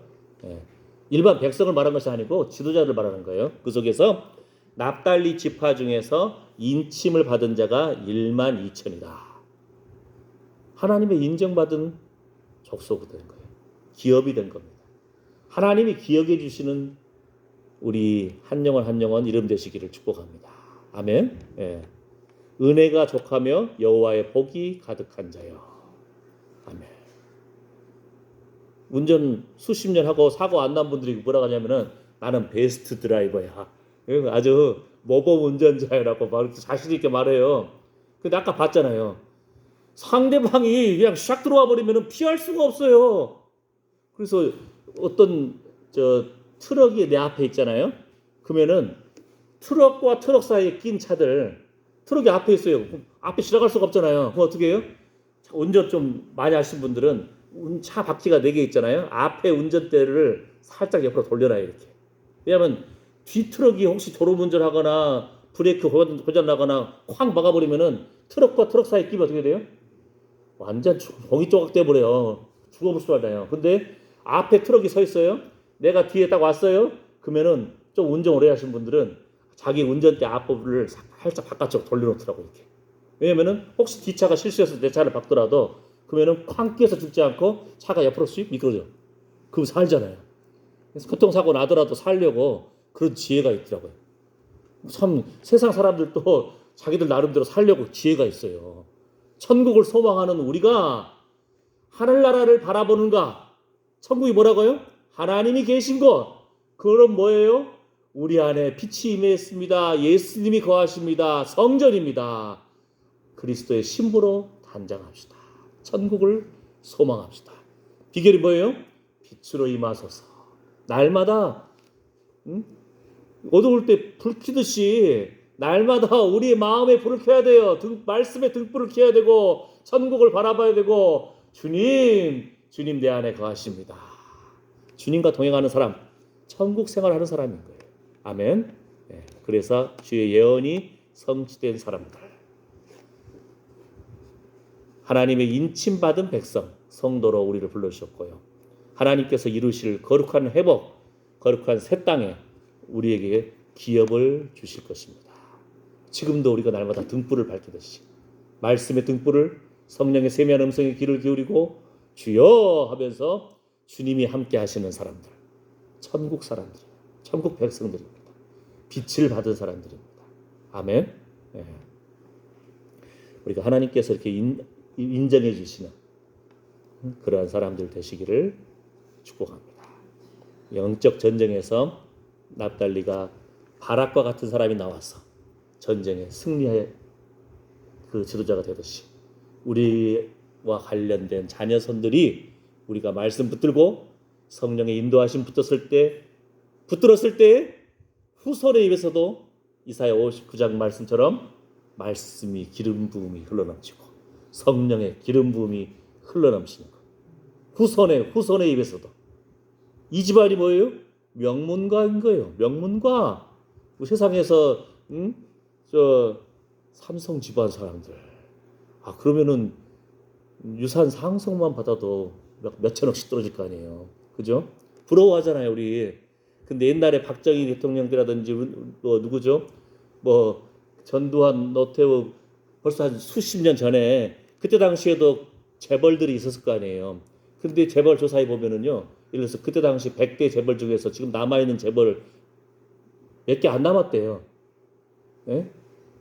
일반 백성을 말한 것이 아니고 지도자를 말하는 거예요. 그 속에서 납달리 지파 중에서 인침을 받은 자가 1만 2천이다. 하나님의 인정받은 족속이 된 거예요. 기업이 된 겁니다. 하나님이 기억해 주시는 우리 한 영혼 한 영혼 이름 되시기를 축복합니다. 아멘. 은혜가 족하며 여호와의 복이 가득한 자여. 아멘. 운전 수십 년 하고 사고 안 난 분들이 뭐라고 하냐면은 나는 베스트 드라이버야. 아주 모범 운전자라고 막 자신 있게 말해요. 근데 아까 봤잖아요. 상대방이 그냥 샥 들어와 버리면은 피할 수가 없어요. 그래서 어떤 트럭이 내 앞에 있잖아요. 그러면은 트럭과 트럭 사이에 낀 차들, 트럭이 앞에 있어요. 앞에 지나갈 수가 없잖아요. 그럼 어떻게 해요? 운전 좀 많이 하신 분들은 차 바퀴가 4개 있잖아요. 앞에 운전대를 살짝 옆으로 돌려놔요. 이렇게. 왜냐하면 뒤 트럭이 혹시 졸음운전하거나 브레이크 고장나거나 쾅 막아버리면은 트럭과 트럭 사이에 끼면 어떻게 돼요? 완전 종이 조각 돼버려요. 죽어버리잖아요. 근데 앞에 트럭이 서 있어요. 내가 뒤에 딱 왔어요. 그러면은 좀 운전 오래 하신 분들은 자기 운전대 앞부분을 살짝 바깥쪽 돌려놓더라고 이렇게. 왜냐면은 혹시 뒷차가 실수해서 내 차를 박더라도 그러면은 쾅 끼어서 죽지 않고 차가 옆으로 쑥 미끄러져. 그럼 살잖아요. 그래서 교통사고 나더라도 살려고 그런 지혜가 있더라고요. 참 세상 사람들도 자기들 나름대로 살려고 지혜가 있어요. 천국을 소망하는 우리가 하늘나라를 바라보는가? 천국이 뭐라고요? 하나님이 계신 곳. 그건 뭐예요? 우리 안에 빛이 임했습니다. 예수님이 거하십니다. 성전입니다. 그리스도의 신부로 단장합시다. 천국을 소망합시다. 비결이 뭐예요? 빛으로 임하소서. 날마다 어두울 때 불 켜듯이 날마다 우리의 마음에 불을 켜야 돼요. 말씀에 등불을 켜야 되고 천국을 바라봐야 되고 주님 내 안에 거하십니다. 주님과 동행하는 사람, 천국 생활하는 사람인 거예요. 아멘. 그래서 주의 예언이 성취된 사람들, 하나님의 인침받은 백성, 성도로 우리를 불러주셨고요. 하나님께서 이루실 거룩한 회복, 거룩한 새 땅에 우리에게 기업을 주실 것입니다. 지금도 우리가 날마다 등불을 밝히듯이 말씀의 등불을 성령의 세미한 음성에 귀를 기울이고 주여 하면서 주님이 함께 하시는 사람들, 천국 사람들, 천국 백성들입니다. 빛을 받은 사람들입니다. 아멘. 우리가 하나님께서 이렇게 인정해 주시는 그러한 사람들 되시기를 축복합니다. 영적 전쟁에서 납달리가 바락과 같은 사람이 나와서 전쟁에 승리의 그 지도자가 되듯이 우리와 관련된 자녀손들이 우리가 말씀 붙들고 성령의 인도하심 붙들었을 때 후손의 입에서도 이사야 59장 말씀처럼 말씀이 기름 부음이 흘러넘치고 성령의 기름 부음이 흘러넘치는 것. 후손의 입에서도 이 집안이 뭐예요? 명문가인 거예요. 명문가. 세상에서 삼성 집안 사람들. 그러면은 유산 상속만 받아도 몇 천억씩 떨어질 거 아니에요. 그죠? 부러워하잖아요, 우리. 근데 옛날에 박정희 대통령이라든지 누구죠? 전두환, 노태우 벌써 한 수십 년 전에 그때 당시에도 재벌들이 있었을 거 아니에요. 근데 재벌 조사해 보면은요, 예를 들어서 그때 당시 100대 재벌 중에서 지금 남아있는 재벌 몇 개 안 남았대요. 예?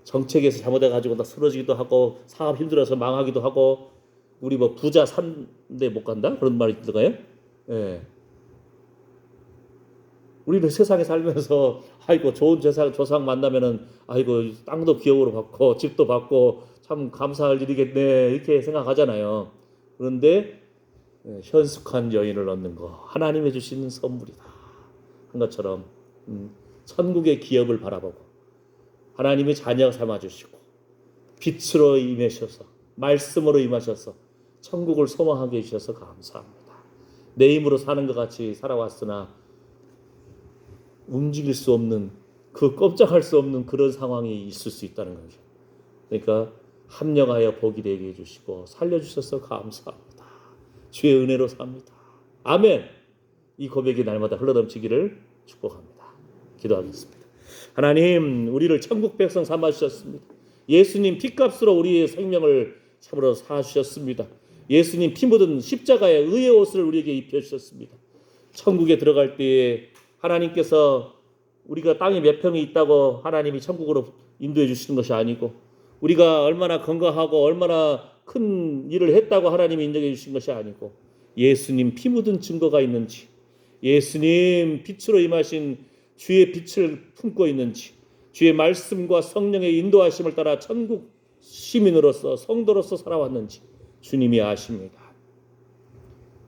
정책에서 잘못해가지고 다 쓰러지기도 하고 사업 힘들어서 망하기도 하고 우리 뭐 부자 산데 못 간다 그런 말이 들어가요. 예. 우리는 세상에 살면서 아이고 좋은 조상 만나면은 아이고 땅도 기업으로 받고 집도 받고 참 감사할 일이겠네 이렇게 생각하잖아요. 그런데 현숙한 여인을 얻는 거 하나님이 주시는 선물이다 한 것처럼 천국의 기업을 바라보고 하나님이 자녀 삼아주시고 빛으로 임하셔서 말씀으로 임하셔서 천국을 소망하게 해주셔서 감사합니다. 내 힘으로 사는 것 같이 살아왔으나 움직일 수 없는 그 꼼짝할 수 없는 그런 상황이 있을 수 있다는 거죠. 그러니까 합력하여 복이 되게 해주시고 살려주셔서 감사합니다. 주의 은혜로 삽니다. 아멘. 이 고백이 날마다 흘러넘치기를 축복합니다. 기도하겠습니다. 하나님 우리를 천국 백성 삼아주셨습니다. 예수님 피값으로 우리의 생명을 참으로 사주셨습니다. 예수님 피 묻은 십자가의 의의 옷을 우리에게 입혀주셨습니다. 천국에 들어갈 때에 하나님께서 우리가 땅에 몇 평이 있다고 하나님이 천국으로 인도해 주시는 것이 아니고 우리가 얼마나 건강하고 얼마나 큰 일을 했다고 하나님이 인정해 주신 것이 아니고 예수님 피 묻은 증거가 있는지 예수님 빛으로 임하신 주의 빛을 품고 있는지 주의 말씀과 성령의 인도하심을 따라 천국 시민으로서 성도로서 살아왔는지 주님이 아십니다.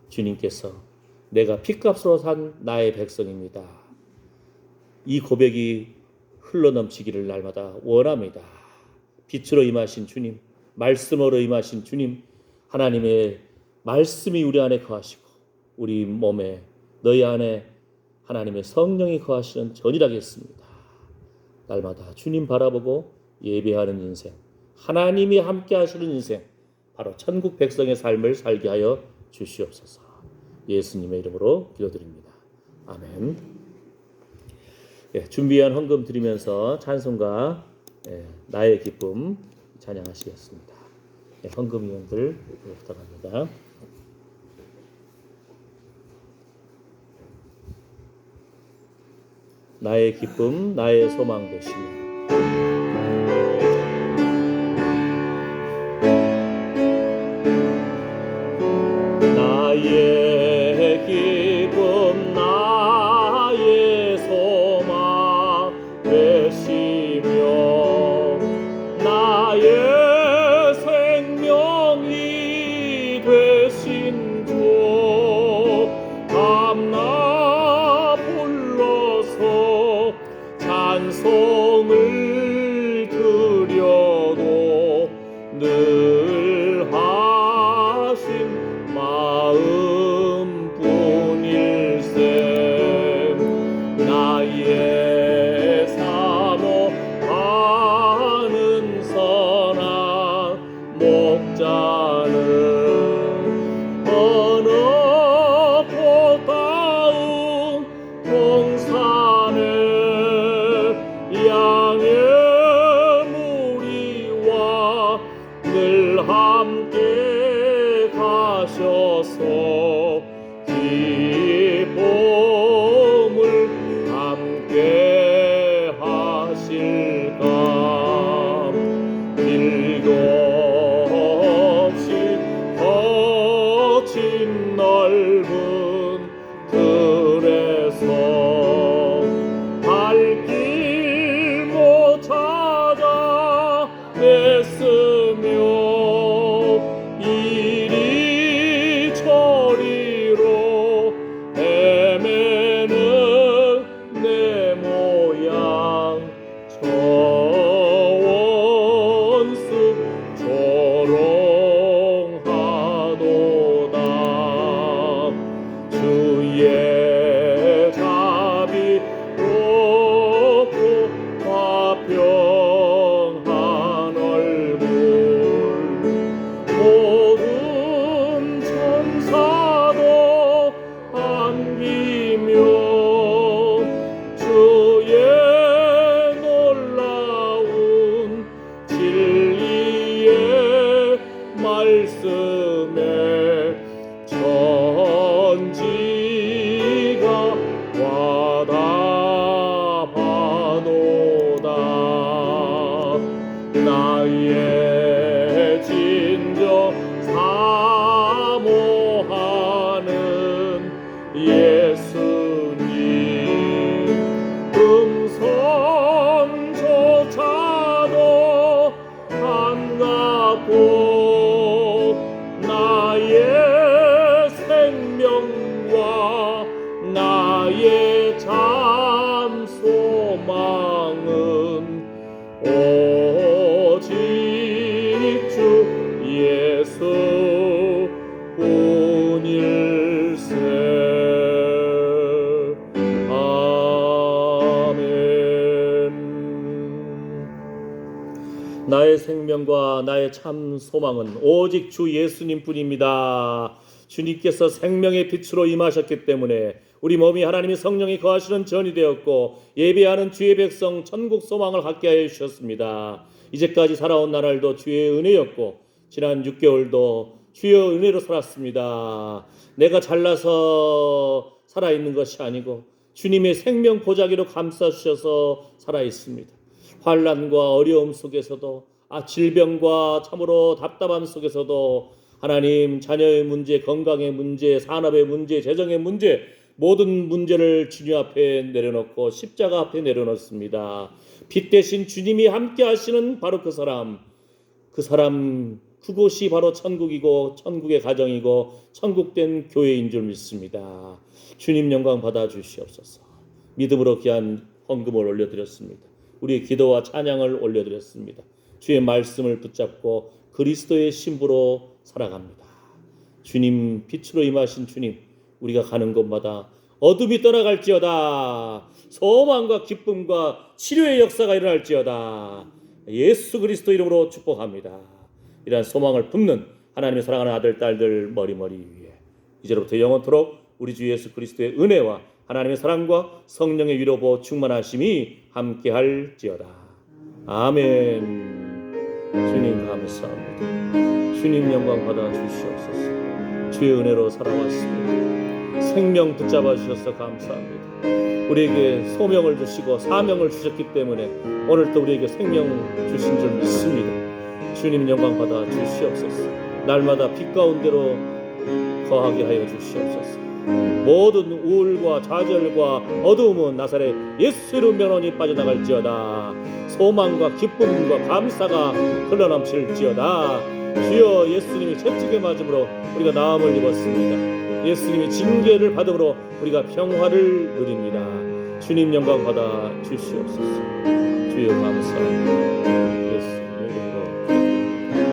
주님께서 내가 핏값으로 산 나의 백성입니다. 이 고백이 흘러넘치기를 날마다 원합니다. 빛으로 임하신 주님, 말씀으로 임하신 주님, 하나님의 말씀이 우리 안에 거하시고 우리 몸에 너희 안에 하나님의 성령이 거하시는 전이라겠습니다. 날마다 주님 바라보고 예배하는 인생, 하나님이 함께 하시는 인생, 바로 천국 백성의 삶을 살게 하여 주시옵소서. 예수님의 이름으로 기도드립니다. 아멘. 준비한 헌금 드리면서 찬송가 나의 기쁨 찬양하시겠습니다. 헌금위원들 부탁합니다. 나의 기쁨 나의 소망 되시며 나의 기쁨 나의 소망 되시며 나의 생명이 되신 주 밤낮 불러서 찬송을 드려도 늘 하신 마음뿐일세 나의 사모하는 선한 목자는 어느 꽃다운 동산에 양의 무리와 늘 함께 가셔서 기쁨을 함께 하실까 길도 없이 거친 넓은 들에서 발길 못 찾아 애쓰며 이리 저리로 헤매는 내 모양 저 원수 조롱하도다 주의 자비 높고 화평한 얼굴 모든 천사도 안기며 주의 놀라운 진리 나의 진정 사모하는 예수님 음성조차도 반갑고 나의 생명과 나의 참 소망은 오직 주 예수 뿐일세. 아멘. 나의 생명과 나의 참 소망은 오직 주 예수님 뿐입니다. 주님께서 생명의 빛으로 임하셨기 때문에 우리 몸이 하나님의 성령이 거하시는 전이 되었고 예배하는 주의 백성 천국 소망을 갖게 하여 주셨습니다. 이제까지 살아온 나날도 주의 은혜였고 지난 6개월도 주의 은혜로 살았습니다. 내가 잘나서 살아있는 것이 아니고 주님의 생명 보자기로 감싸주셔서 살아있습니다. 환난과 어려움 속에서도 질병과 참으로 답답함 속에서도 하나님 자녀의 문제, 건강의 문제, 산업의 문제, 재정의 문제 모든 문제를 주님 앞에 내려놓고 십자가 앞에 내려놓습니다. 빛 대신 주님이 함께 하시는 바로 그 사람 그곳이 바로 천국이고 천국의 가정이고 천국된 교회인 줄 믿습니다. 주님 영광 받아 주시옵소서. 믿음으로 귀한 헌금을 올려드렸습니다. 우리의 기도와 찬양을 올려드렸습니다. 주의 말씀을 붙잡고 그리스도의 신부로 살아갑니다. 주님 빛으로 임하신 주님 우리가 가는 곳마다 어둠이 떠나갈지어다. 소망과 기쁨과 치료의 역사가 일어날지어다. 예수 그리스도 이름으로 축복합니다. 이러한 소망을 품는 하나님의 사랑하는 아들 딸들 머리머리 위에 이제로부터 영원토록 우리 주 예수 그리스도의 은혜와 하나님의 사랑과 성령의 위로보 충만하심이 함께할지어다. 아멘. 주님 감사합니다. 주님 영광 받아 주시옵소서. 주의 은혜로 살아왔습니다. 생명 붙잡아 주셔서 감사합니다. 우리에게 소명을 주시고 사명을 주셨기 때문에 오늘 또 우리에게 생명 주신 줄 믿습니다. 주님 영광 받아 주시옵소서. 날마다 빛 가운데로 거하게 하여 주시옵소서. 모든 우울과 좌절과 어두움은 나사렛 예수 이름 면원이 빠져나갈지어다. 소망과 기쁨과 감사가 흘러넘칠지어다. 주여 예수님이 채찍에 맞음으로 우리가 나음을 입었습니다. 예수님이 징계를 받음으로 우리가 평화를 누립니다. 주님 영광 받아 주시옵소서. 주여 감사합니다. 예수.